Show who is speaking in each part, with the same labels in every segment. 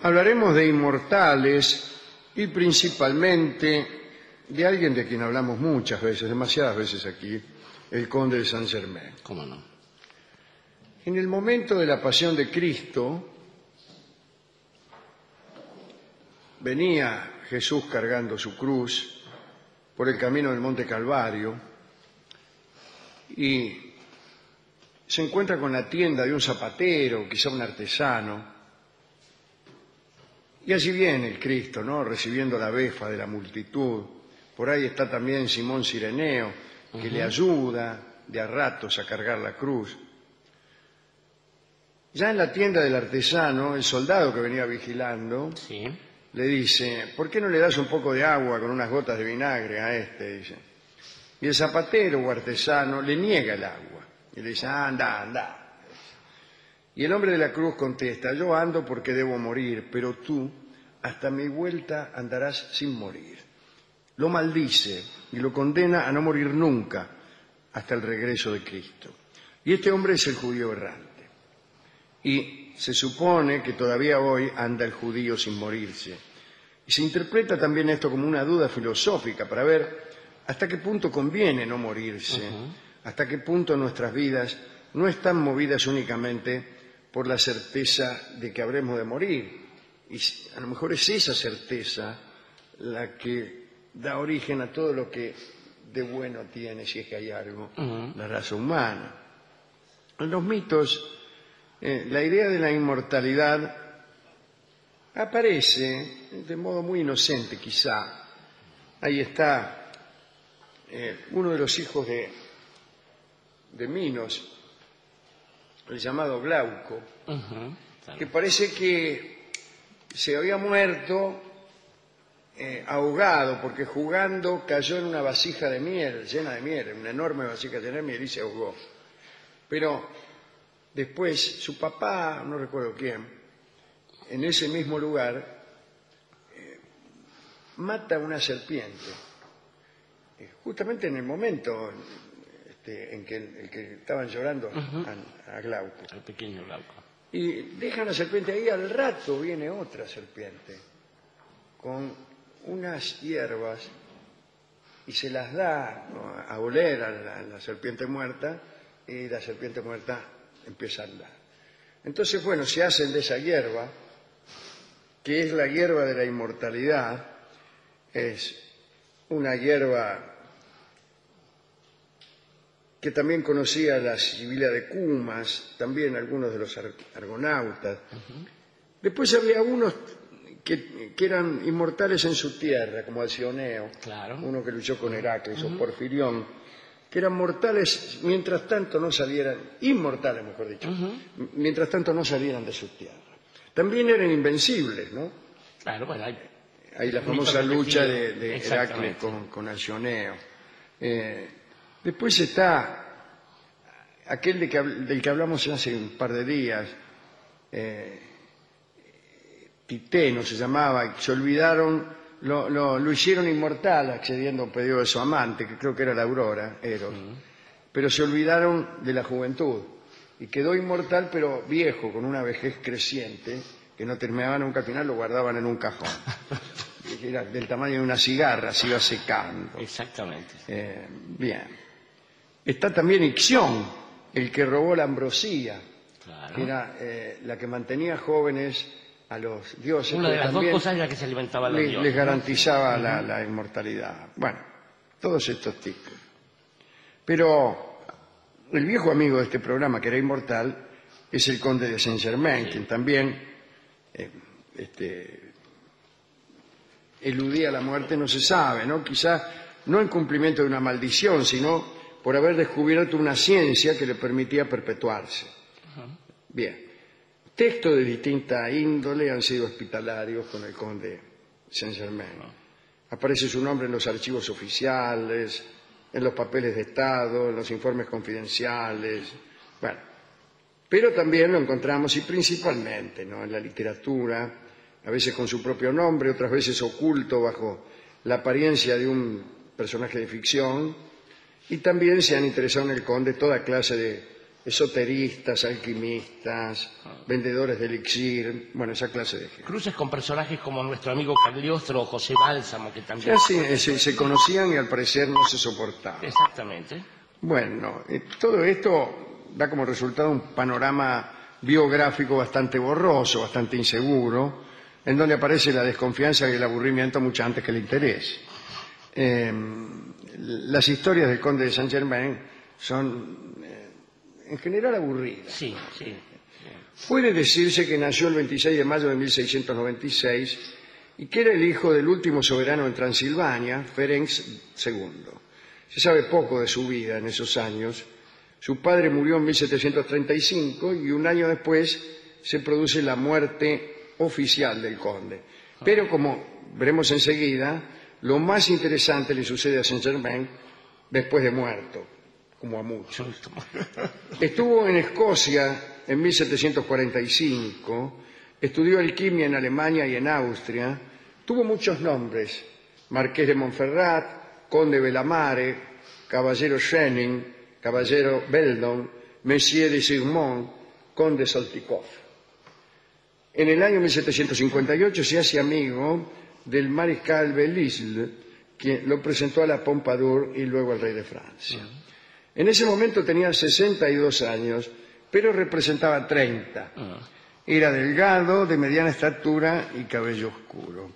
Speaker 1: Hablaremos de inmortales y principalmente de alguien de quien hablamos muchas veces, demasiadas veces aquí, el conde de Saint-Germain.
Speaker 2: ¿Cómo no?
Speaker 1: En el momento de la pasión de Cristo, venía Jesús cargando su cruz por el camino del Monte Calvario y se encuentra con la tienda de un zapatero, quizá un artesano, y allí viene el Cristo, ¿no?, recibiendo la befa de la multitud. Por ahí está también Simón Cireneo, que le ayuda de a ratos a cargar la cruz. Ya en la tienda del artesano, el soldado que venía vigilando
Speaker 2: Sí.
Speaker 1: le dice: ¿por qué no le das un poco de agua con unas gotas de vinagre a este? Dice. Y el zapatero o artesano le niega el agua y le dice: anda, anda. Y el hombre de la cruz contesta: yo ando porque debo morir, pero tú hasta mi vuelta andarás sin morir. Lo maldice y lo condena a no morir nunca hasta el regreso de Cristo. Y este hombre es el judío errante. Y se supone que todavía hoy anda el judío sin morirse. Y se interpreta también esto como una duda filosófica para ver hasta qué punto conviene no morirse, hasta qué punto nuestras vidas no están movidas únicamente por la certeza de que habremos de morir. Y a lo mejor es esa certeza la que da origen a todo lo que de bueno tiene, si es que hay algo, la raza humana. En los mitos, la idea de la inmortalidad aparece de modo muy inocente, quizá. Ahí está uno de los hijos de Minos, el llamado Glauco,
Speaker 2: Claro.
Speaker 1: que parece que se había muerto ahogado, porque jugando cayó en una vasija de miel, llena de miel, una enorme vasija llena de miel, y se ahogó. Pero después su papá, no recuerdo quién, en ese mismo lugar mata a una serpiente, justamente en el momento en que el que estaban llorando a Glauco.
Speaker 2: El pequeño Glauco.
Speaker 1: Y dejan la serpiente ahí, al rato viene otra serpiente con unas hierbas y se las da, ¿no?, a oler a la serpiente muerta, y la serpiente muerta empieza a andar. Entonces, bueno, se hacen de esa hierba, que es la hierba de la inmortalidad, es una hierba que también conocía la Sibila de Cumas, también algunos de los argonautas. Después había unos que eran inmortales en su tierra, como Alcioneo,
Speaker 2: Claro.
Speaker 1: uno que luchó con Heracles, o Porfirión, que eran mortales mientras tanto no salieran, inmortales mejor dicho, mientras tanto no salieran de su tierra. También eran invencibles, ¿no?
Speaker 2: Claro, bueno,
Speaker 1: Hay la famosa lucha de Heracles
Speaker 2: Exactamente.
Speaker 1: con Alcioneo. Después está aquel del que hablamos hace un par de días, Titeno se llamaba, y se olvidaron, lo hicieron inmortal accediendo a un pedido de su amante, que creo que era la Aurora, Eros, pero se olvidaron de la juventud y quedó inmortal pero viejo, con una vejez creciente, que no terminaba nunca, al final lo guardaban en un cajón. Era del tamaño de una cigarra, se iba secando.
Speaker 2: Exactamente.
Speaker 1: Bien. Está también Ixión, el que robó la ambrosía,
Speaker 2: Claro.
Speaker 1: que era la que mantenía jóvenes a los dioses.
Speaker 2: Una de
Speaker 1: pero
Speaker 2: las dos
Speaker 1: también
Speaker 2: cosas de las que se alimentaban los dioses.
Speaker 1: les garantizaba la inmortalidad. Bueno, todos estos tipos. Pero el viejo amigo de este programa, que era inmortal, es el conde de Saint-Germain, quien también eludía la muerte, no se sabe, ¿no? Quizá no en cumplimiento de una maldición, sino por haber descubierto una ciencia que le permitía perpetuarse. Bien. Textos de distinta índole han sido hospitalarios con el conde Saint-Germain. Aparece su nombre en los archivos oficiales, en los papeles de Estado, en los informes confidenciales. Bueno, pero también lo encontramos, y principalmente, ¿no?, en la literatura, a veces con su propio nombre, otras veces oculto bajo la apariencia de un personaje de ficción, y también se han interesado en el conde toda clase de esoteristas, alquimistas, vendedores de elixir, bueno, esa clase de gente.
Speaker 2: Cruces con personajes como nuestro amigo Cagliostro o José Bálsamo, que también...
Speaker 1: Se conocían y al parecer no se soportaban.
Speaker 2: Exactamente.
Speaker 1: Bueno, todo esto da como resultado un panorama biográfico bastante borroso, bastante inseguro, en donde aparece la desconfianza y el aburrimiento mucho antes que el interés. Las historias del conde de Saint-Germain son en general aburridas.
Speaker 2: Sí.
Speaker 1: Puede decirse que nació el 26 de mayo de 1696 y que era el hijo del último soberano en Transilvania, Ferenc II. Se sabe poco de su vida en esos años. Su padre murió en 1735 y un año después se produce la muerte oficial del conde. Pero, como veremos enseguida, lo más interesante le sucede a Saint-Germain después de muerto, como a muchos. Estuvo en Escocia en 1745, estudió alquimia en Alemania y en Austria, tuvo muchos nombres: Marqués de Montferrat, Conde Belamare, Caballero Schenning, Caballero Beldon, Messier de Sigmont, Conde Soltikoff. En el año 1758 se hace amigo del mariscal Belle-Isle, quien lo presentó a la Pompadour y luego al rey de Francia. En ese momento tenía 62 años, pero representaba 30. Era delgado, de mediana estatura y cabello oscuro.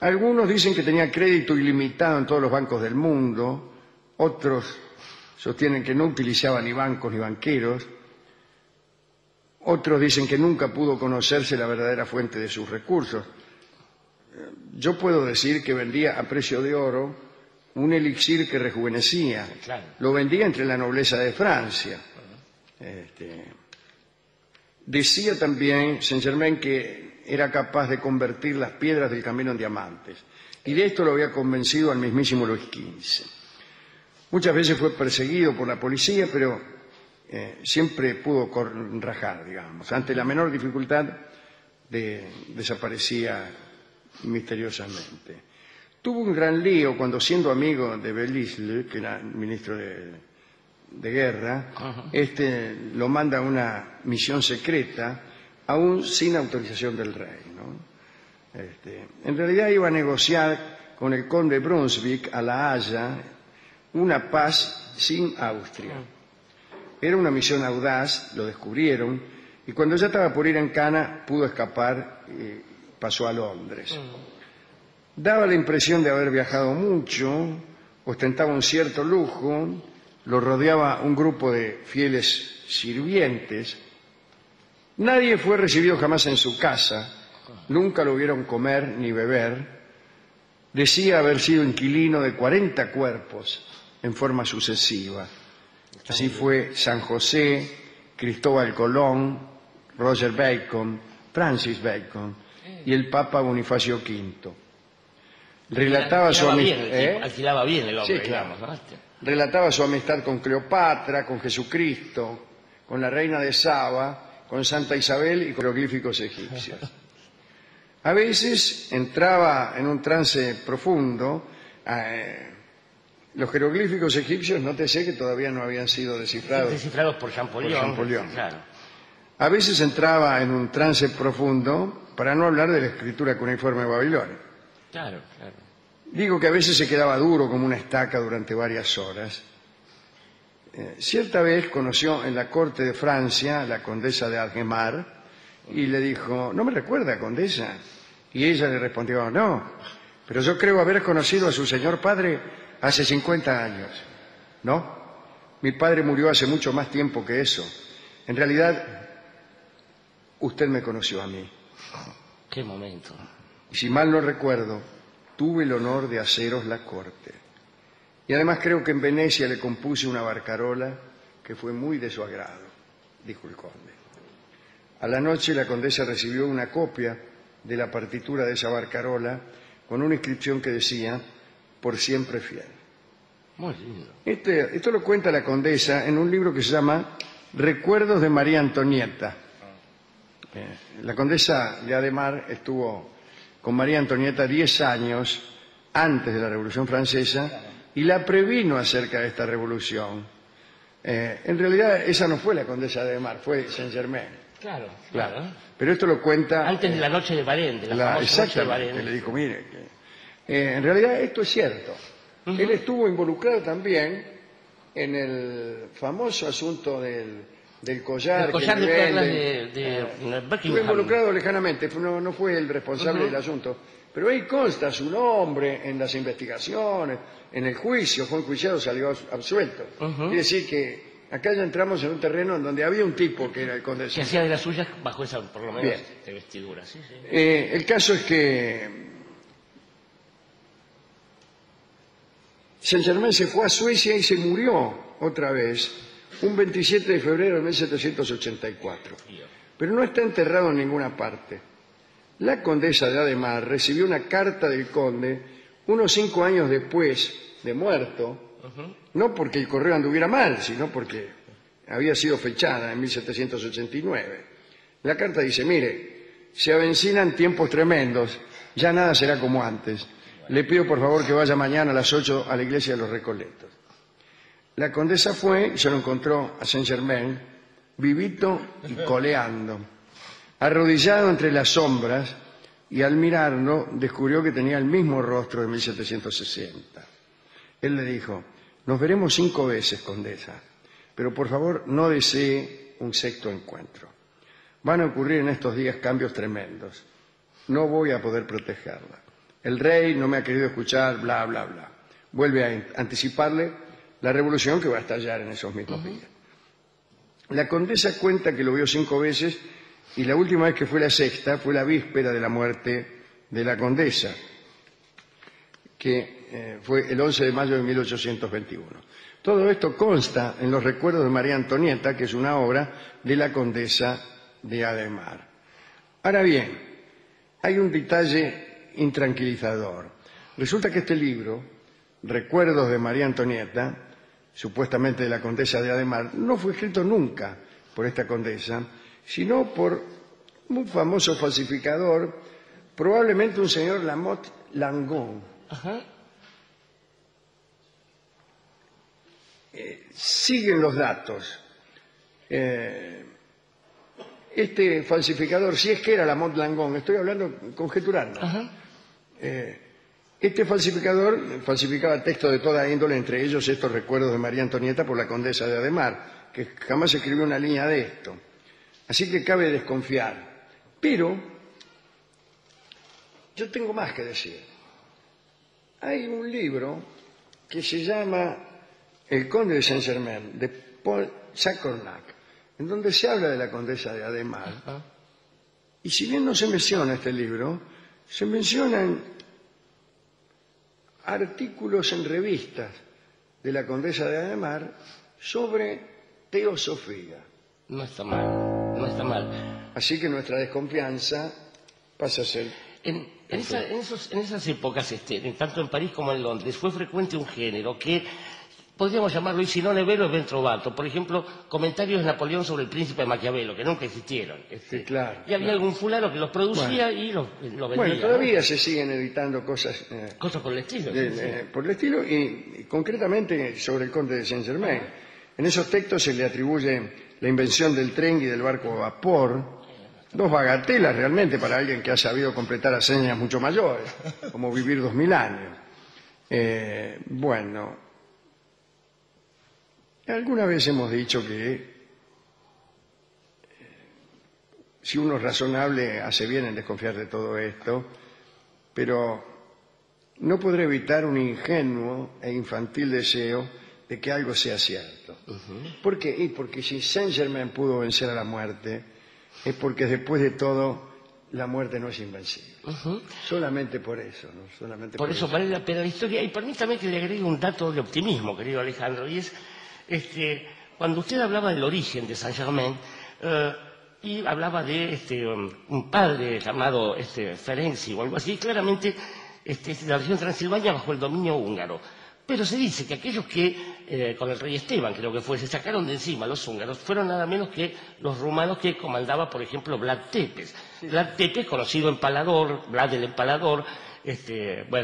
Speaker 1: Algunos dicen que tenía crédito ilimitado en todos los bancos del mundo, otros sostienen que no utilizaba ni bancos ni banqueros, otros dicen que nunca pudo conocerse la verdadera fuente de sus recursos. Yo puedo decir que vendía a precio de oro un elixir que rejuvenecía.
Speaker 2: Claro.
Speaker 1: Lo vendía entre la nobleza de Francia. Decía también Saint-Germain que era capaz de convertir las piedras del camino en diamantes. Y de esto lo había convencido al mismísimo Luis XV. Muchas veces fue perseguido por la policía, pero siempre pudo rajar, digamos. Ante la menor dificultad desaparecía misteriosamente. Tuvo un gran lío cuando, siendo amigo de Belle-Isle, que era ministro de guerra, lo manda a una misión secreta, aún sin autorización del rey, ¿no? En realidad iba a negociar con el conde Brunswick a La Haya una paz sin Austria. Era una misión audaz, lo descubrieron, y cuando ya estaba por ir en cana pudo escapar y pasó a Londres. Daba la impresión de haber viajado mucho, ostentaba un cierto lujo, lo rodeaba un grupo de fieles sirvientes. Nadie fue recibido jamás en su casa, nunca lo vieron comer ni beber. Decía haber sido inquilino de 40 cuerpos en forma sucesiva. Así fue San José, Cristóbal Colón, Roger Bacon, Francis Bacon y el Papa Bonifacio V. Relataba su amistad.
Speaker 2: Alquilaba bien el hombre,
Speaker 1: sí, claro.
Speaker 2: digamos, ¿no?
Speaker 1: Relataba su amistad con Cleopatra, con Jesucristo, con la reina de Saba, con Santa Isabel y con jeroglíficos egipcios. A veces entraba en un trance profundo. Los jeroglíficos egipcios, nótese que todavía no habían sido descifrados.
Speaker 2: Descifrados por Champollion. Claro.
Speaker 1: A veces entraba en un trance profundo, para no hablar de la escritura cuneiforme babilónica.
Speaker 2: Claro.
Speaker 1: Digo que a veces se quedaba duro como una estaca durante varias horas. Cierta vez conoció en la corte de Francia a la condesa de Algemar y le dijo: ¿no me recuerda, condesa? Y ella le respondió: no, pero yo creo haber conocido a su señor padre hace 50 años. No, mi padre murió hace mucho más tiempo que eso. En realidad, usted me conoció a mí.
Speaker 2: Qué momento.
Speaker 1: Y si mal no recuerdo, tuve el honor de haceros la corte. Y además creo que en Venecia le compuse una barcarola que fue muy de su agrado, dijo el conde. A la noche la condesa recibió una copia de la partitura de esa barcarola con una inscripción que decía: por siempre fiel.
Speaker 2: Muy lindo.
Speaker 1: Esto lo cuenta la condesa en un libro que se llama Recuerdos de María Antonieta. La condesa de Adhemar estuvo con María Antonieta 10 años antes de la Revolución Francesa y la previno acerca de esta revolución. En realidad esa no fue la condesa de Ademar, fue Saint-Germain.
Speaker 2: Claro, claro.
Speaker 1: Pero esto lo cuenta...
Speaker 2: Antes de la noche de Varenne, de la famosa noche de Varenne.
Speaker 1: Le dijo, mire, en realidad esto es cierto. Él estuvo involucrado también en el famoso asunto del collar.
Speaker 2: El collar
Speaker 1: que
Speaker 2: de perlas
Speaker 1: venden.
Speaker 2: de Buckingham.
Speaker 1: Estuvo involucrado lejanamente, no fue el responsable del asunto. Pero ahí consta su nombre en las investigaciones, en el juicio, fue enjuiciado, salió absuelto. Quiere decir que acá ya entramos en un terreno en donde había un tipo que era el conde de
Speaker 2: Que hacía de las suyas bajo esa, por lo menos, de vestidura. Sí, sí.
Speaker 1: El caso es que Saint-Germain se fue a Suecia y se murió otra vez un 27 de febrero de 1784. Pero no está enterrado en ninguna parte. La condesa de Ademar recibió una carta del conde unos 5 años después de muerto, no porque el correo anduviera mal, sino porque había sido fechada en 1789. La carta dice, mire, se avecinan tiempos tremendos, ya nada será como antes. Le pido por favor que vaya mañana a las 8 a la iglesia de los Recoletos. La condesa fue y se lo encontró a Saint-Germain, vivito y coleando, arrodillado entre las sombras, y al mirarlo descubrió que tenía el mismo rostro de 1760. Él le dijo, nos veremos 5 veces, condesa, pero por favor no desee un sexto encuentro. Van a ocurrir en estos días cambios tremendos. No voy a poder protegerla. El rey no me ha querido escuchar, bla, bla, bla. Vuelve a anticiparle la revolución que va a estallar en esos mismos días. La condesa cuenta que lo vio 5 veces y la última vez que fue la sexta fue la víspera de la muerte de la condesa, que fue el 11 de mayo de 1821. Todo esto consta en los recuerdos de María Antonieta, que es una obra de la condesa de Ademar. Ahora bien, hay un detalle intranquilizador. Resulta que este libro, Recuerdos de María Antonieta, supuestamente de la condesa de Ademar, no fue escrito nunca por esta condesa, sino por un famoso falsificador, probablemente un señor Lamotte Langon. Siguen los datos. Este falsificador, si es que era Lamotte Langon, estoy hablando, conjeturando. Este falsificador falsificaba textos de toda índole, entre ellos estos recuerdos de María Antonieta por la condesa de Ademar, que jamás escribió una línea de esto. Así que cabe desconfiar. Pero yo tengo más que decir. Hay un libro que se llama El conde de Saint-Germain, de Paul Sacornac, en donde se habla de la condesa de Ademar. Y si bien no se menciona este libro, se mencionan artículos en revistas de la condesa de Ademar sobre teosofía.
Speaker 2: No está mal, no está mal.
Speaker 1: Así que nuestra desconfianza pasa a ser...
Speaker 2: En esas épocas, tanto en París como en Londres, fue frecuente un género que podríamos llamarlo, y si no Nevero, Ben Trovato. Por ejemplo, comentarios de Napoleón sobre el príncipe de Maquiavelo, que nunca existieron.
Speaker 1: Sí, claro.
Speaker 2: Y había algún fulano que los producía y los vendía.
Speaker 1: Bueno, todavía se siguen editando cosas...
Speaker 2: cosas por el estilo.
Speaker 1: Por el estilo y concretamente sobre el conde de Saint-Germain. En esos textos se le atribuye la invención del tren y del barco a vapor, dos bagatelas realmente para alguien que ha sabido completar hazañas mucho mayores, como vivir 2000 años. Bueno, alguna vez hemos dicho que si uno es razonable hace bien en desconfiar de todo esto, pero no podré evitar un ingenuo e infantil deseo de que algo sea cierto. ¿Por qué? Porque si Saint-Germain pudo vencer a la muerte, es porque después de todo la muerte no es invencible. Solamente por eso, ¿no? Solamente
Speaker 2: por eso vale la pena la historia. Y permítame que le agregue un dato de optimismo, querido Alejandro, y es cuando usted hablaba del origen de Saint-Germain, y hablaba de un padre llamado Ferenczi o algo así, claramente de la región de Transilvania bajo el dominio húngaro. Pero se dice que aquellos que, con el rey Esteban, creo que fue, se sacaron de encima los húngaros, fueron nada menos que los rumanos que comandaba, por ejemplo, Vlad Tepes. Sí. Vlad Tepes, conocido empalador, Vlad el Empalador,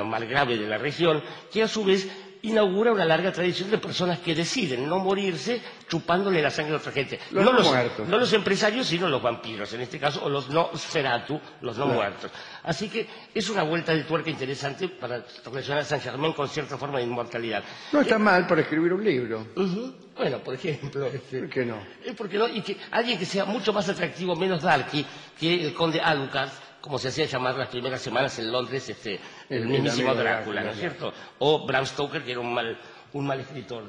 Speaker 2: margrave de la región, que a su vez inaugura una larga tradición de personas que deciden no morirse chupándole la sangre a otra gente.
Speaker 1: Los no muertos.
Speaker 2: No los empresarios, sino los vampiros, en este caso, o los Nosferatu, los no muertos. Así que es una vuelta de tuerca interesante para relacionar a Saint-Germain con cierta forma de inmortalidad.
Speaker 1: No está mal para escribir un libro.
Speaker 2: Bueno, por ejemplo...
Speaker 1: ¿Por qué no?
Speaker 2: ¿Por qué no? Y que alguien que sea mucho más atractivo, menos darky, que el conde Alucard, como se hacía llamar las primeras semanas en Londres, el mismísimo Drácula, ¿no es cierto? O Bram Stoker, que era un mal escritor,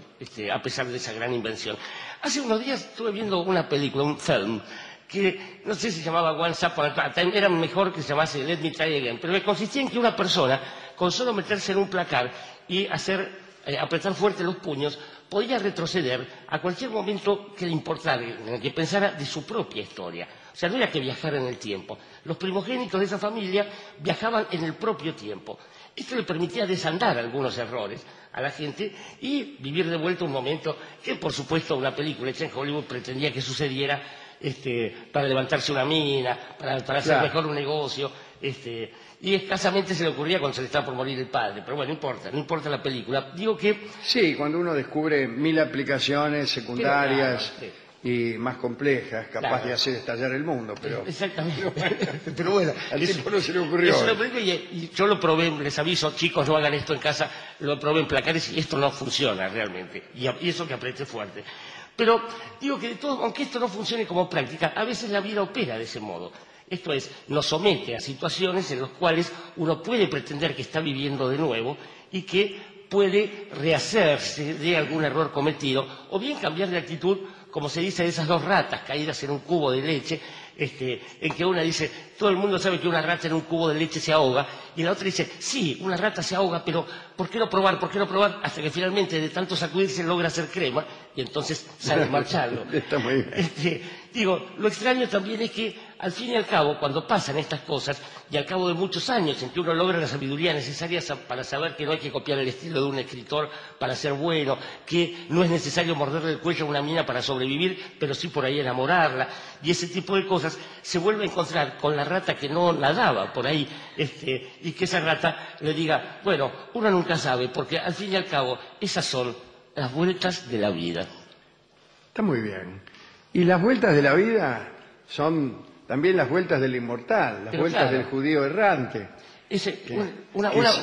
Speaker 2: a pesar de esa gran invención. Hace unos días estuve viendo una película, un film, que no sé si se llamaba Once Upon a Time, era mejor que se llamase Let Me Try Again, pero consistía en que una persona, con solo meterse en un placar y apretar fuerte los puños, podía retroceder a cualquier momento que le importara, en el que pensara de su propia historia. O sea, no era que viajara en el tiempo. Los primogénitos de esa familia viajaban en el propio tiempo. Esto le permitía desandar algunos errores a la gente y vivir de vuelta un momento que, por supuesto, una película hecha en Hollywood pretendía que sucediera para levantarse una mina, para hacer mejor un negocio, y escasamente se le ocurría cuando se le estaba por morir el padre. Pero bueno, no importa la película. Digo que...
Speaker 1: Sí, cuando uno descubre 1000 aplicaciones secundarias... Claro, sí. Y más complejas, capaz de hacer estallar el mundo, pero...
Speaker 2: Exactamente. Pero bueno,
Speaker 1: al tipo no se le ocurrió.
Speaker 2: Y yo lo probé, les aviso, chicos, no hagan esto en casa, lo probé en placares y esto no funciona realmente. Y eso que apriete fuerte. Pero digo que de todo, aunque esto no funcione como práctica, a veces la vida opera de ese modo. Esto es, nos somete a situaciones en las cuales uno puede pretender que está viviendo de nuevo y que puede rehacerse de algún error cometido o bien cambiar de actitud, como se dice de esas dos ratas caídas en un cubo de leche, en que una dice, todo el mundo sabe que una rata en un cubo de leche se ahoga, y la otra dice, sí, una rata se ahoga, pero ¿por qué no probar? ¿Por qué no probar? Hasta que finalmente de tanto sacudirse logra hacer crema, y entonces sale marchando.
Speaker 1: Está muy bien.
Speaker 2: Digo, lo extraño también es que, al fin y al cabo, cuando pasan estas cosas, y al cabo de muchos años en que uno logra la sabiduría necesaria para saber que no hay que copiar el estilo de un escritor para ser bueno, que no es necesario morderle el cuello a una mina para sobrevivir, pero sí por ahí enamorarla, y ese tipo de cosas, se vuelve a encontrar con la rata que no nadaba por ahí, y que esa rata le diga, bueno, uno nunca sabe, porque al fin y al cabo, esas son las vueltas de la vida.
Speaker 1: Está muy bien. Y las vueltas de la vida son también las vueltas del inmortal, las vueltas del judío errante,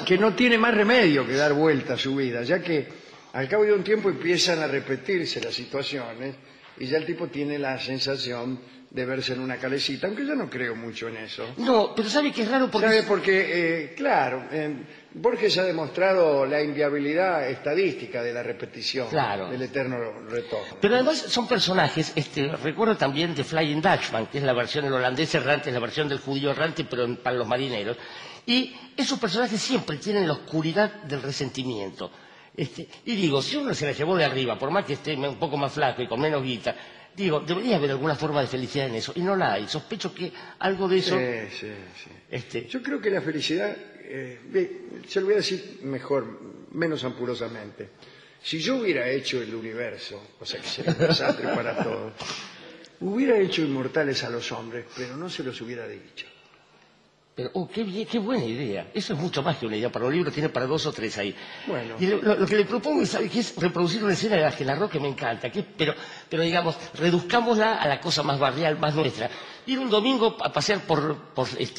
Speaker 1: que no tiene más remedio que dar vuelta a su vida, ya que al cabo de un tiempo empiezan a repetirse las situaciones y ya el tipo tiene la sensación de verse en una calecita, aunque yo no creo mucho en eso.
Speaker 2: No, pero ¿sabe qué es raro?
Speaker 1: ¿Sabe? Porque, claro, Borges ha demostrado la inviabilidad estadística de la repetición, del eterno retorno.
Speaker 2: Pero además son personajes, recuerdo también de Flying Dutchman, que es la versión del holandés errante, es la versión del judío errante, pero para los marineros. Y esos personajes siempre tienen la oscuridad del resentimiento. Y digo, si uno se la llevó de arriba, por más que esté un poco más flaco y con menos guita, digo, debería haber alguna forma de felicidad en eso, y no la hay. Sospecho que algo de eso...
Speaker 1: Sí. Yo creo que la felicidad, se lo voy a decir mejor, menos ampulosamente. Si yo hubiera hecho el universo, o sea que sería un desastre para todos, hubiera hecho inmortales a los hombres, pero no se los hubiera dicho.
Speaker 2: Pero, qué buena idea. Eso es mucho más que una idea. Para un libro tiene para 2 o 3 ahí.
Speaker 1: Bueno.
Speaker 2: Y lo que le propongo, ¿sabe qué es? Reproducir una escena de la que narró que me encanta. Pero digamos, reduzcámosla a la cosa más barrial, más nuestra. Ir un domingo a pasear por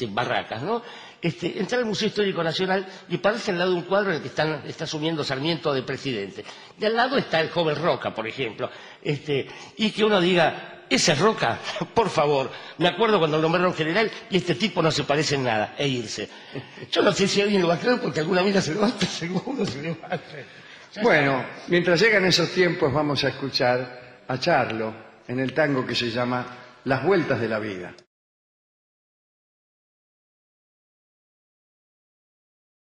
Speaker 2: Barracas, ¿no? Entrar al Museo Histórico Nacional y pararse al lado de un cuadro en el que está asumiendo Sarmiento de presidente. De al lado está el joven Roca, por ejemplo. Y que uno diga... Ese Roca, por favor, me acuerdo cuando lo nombraron general y este tipo no se parece en nada, e irse. Yo no sé si alguien lo va a creer porque alguna mina se levanta, seguro se levanta.
Speaker 1: Bueno, mientras llegan esos tiempos vamos a escuchar a Charlo en el tango que se llama Las Vueltas de la Vida.